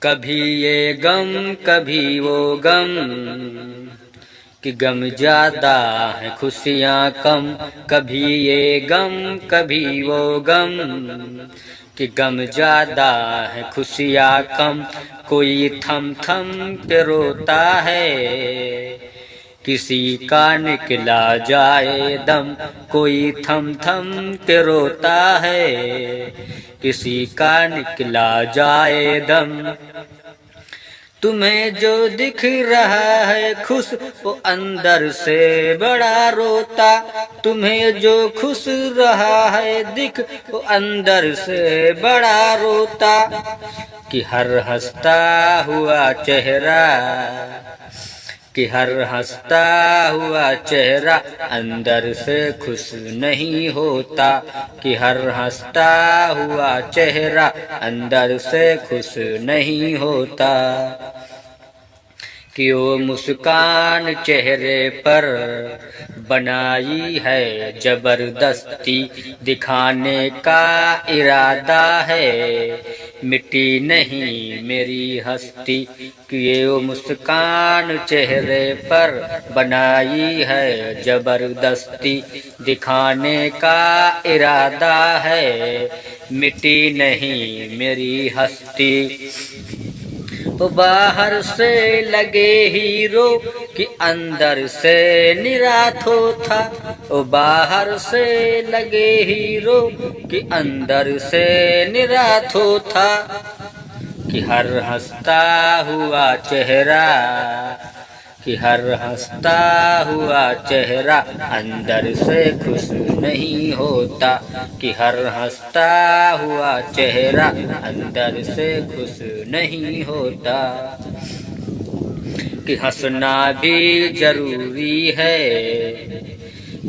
कभी ये गम कभी वो गम, कि गम ज्यादा है खुशियाँ कम। कभी ये गम कभी वो गम, कि गम ज्यादा है खुशियाँ कम। कोई थम थम के रोता है, किसी का निकला जाए दम। कोई थम थम के रोता है, किसी का निकला जाए दम। तुम्हें जो दिख रहा है खुश, वो अंदर से बड़ा रोता। तुम्हें जो खुश रहा है दिख, वो अंदर से बड़ा रोता। कि हर हंसता हुआ चेहरा, कि हर हंसता हुआ चेहरा अंदर से खुश नहीं होता। कि हर हंसता हुआ चेहरा अंदर से खुश नहीं होता। कि वो मुस्कान चेहरे पर बनाई है जबरदस्ती, दिखाने का इरादा है मिटी नहीं मेरी हस्ती। कि ये वो मुस्कान चेहरे पर बनाई है जबरदस्ती, दिखाने का इरादा है मिटी नहीं मेरी हस्ती। वो बाहर से लगे हीरो, कि अंदर से निराथो था। वो बाहर से लगे हीरो, कि अंदर से निराथो था। कि हर हंसता हुआ चेहरा, कि हर हंसता हुआ चेहरा अंदर से खुश नहीं होता। कि हर हंसता हुआ चेहरा अंदर से खुश नहीं होता। कि हंसना भी जरूरी है,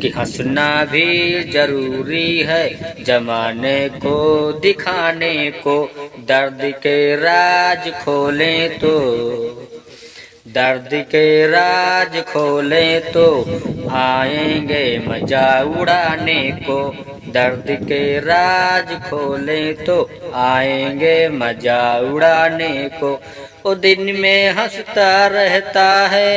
कि हंसना भी जरूरी है जमाने को दिखाने को। दर्द के राज खोलें तो, दर्द के राज खोलें तो आएंगे मजा उड़ाने को। दर्द के राज खोलें तो आएंगे मजा उड़ाने को। वो दिन में हंसता रहता है,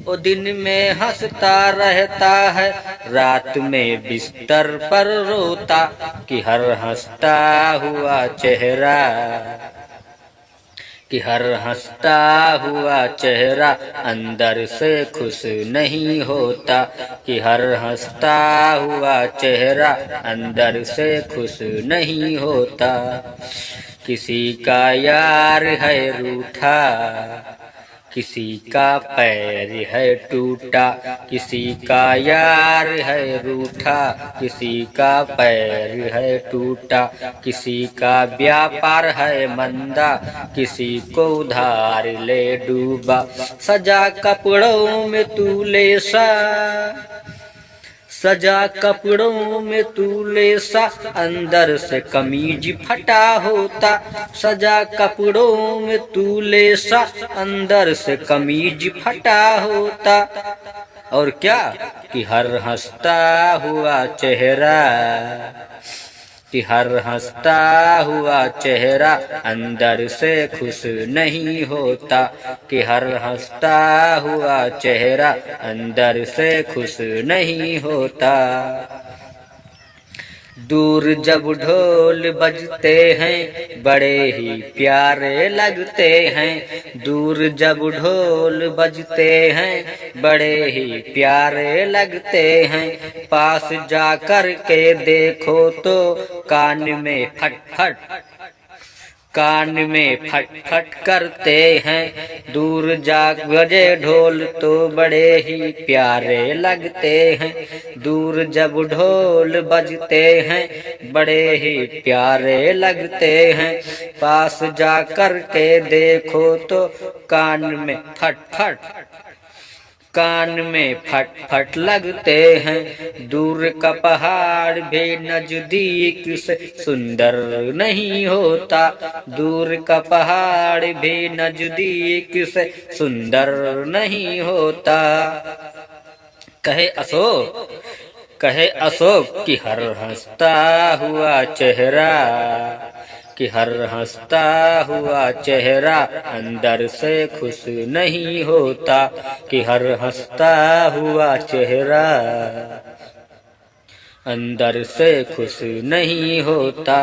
वो दिन में हंसता रहता है, रात में बिस्तर पर रोता। कि हर हंसता हुआ चेहरा, कि हर हंसता हुआ चेहरा अंदर से खुश नहीं होता। कि हर हंसता हुआ चेहरा अंदर से खुश नहीं होता। किसी का यार है रूठा, किसी का पैर है टूटा। किसी का यार है रूठा, किसी का पैर है टूटा। किसी का व्यापार है मंदा, किसी को उधार ले डूबा। सजा कपड़ों में तू लेसा, सजा कपड़ों में तू लेसा, अंदर से कमीज फटा होता। सजा कपड़ों में तू लेसा, अंदर से कमीज फटा होता। और क्या, कि हर हंसता हुआ चेहरा, कि हर हंसता हुआ चेहरा अंदर से खुश नहीं होता। कि हर हंसता हुआ चेहरा अंदर से खुश नहीं होता। दूर जब ढोल बजते हैं बड़े ही प्यारे लगते हैं। दूर जब ढोल बजते हैं बड़े ही प्यारे लगते हैं। पास जा कर के देखो तो कान में फट फट, कान में फट फट करते हैं। दूर जा बजे ढोल तो बड़े ही प्यारे लगते हैं। दूर जब ढोल बजते हैं बड़े ही प्यारे लगते हैं। पास जा कर के देखो तो कान में फट फट, कान में फट फट लगते हैं। दूर का पहाड़ भी नजदीक से सुंदर नहीं होता। दूर का पहाड़ भी नजदीक से सुंदर नहीं होता। कहे अशोक, कहे अशोक कि हर हंसता हुआ चेहरा, कि हर हंसता हुआ चेहरा अंदर से खुश नहीं होता, कि हर हंसता हुआ चेहरा अंदर से खुश नहीं होता।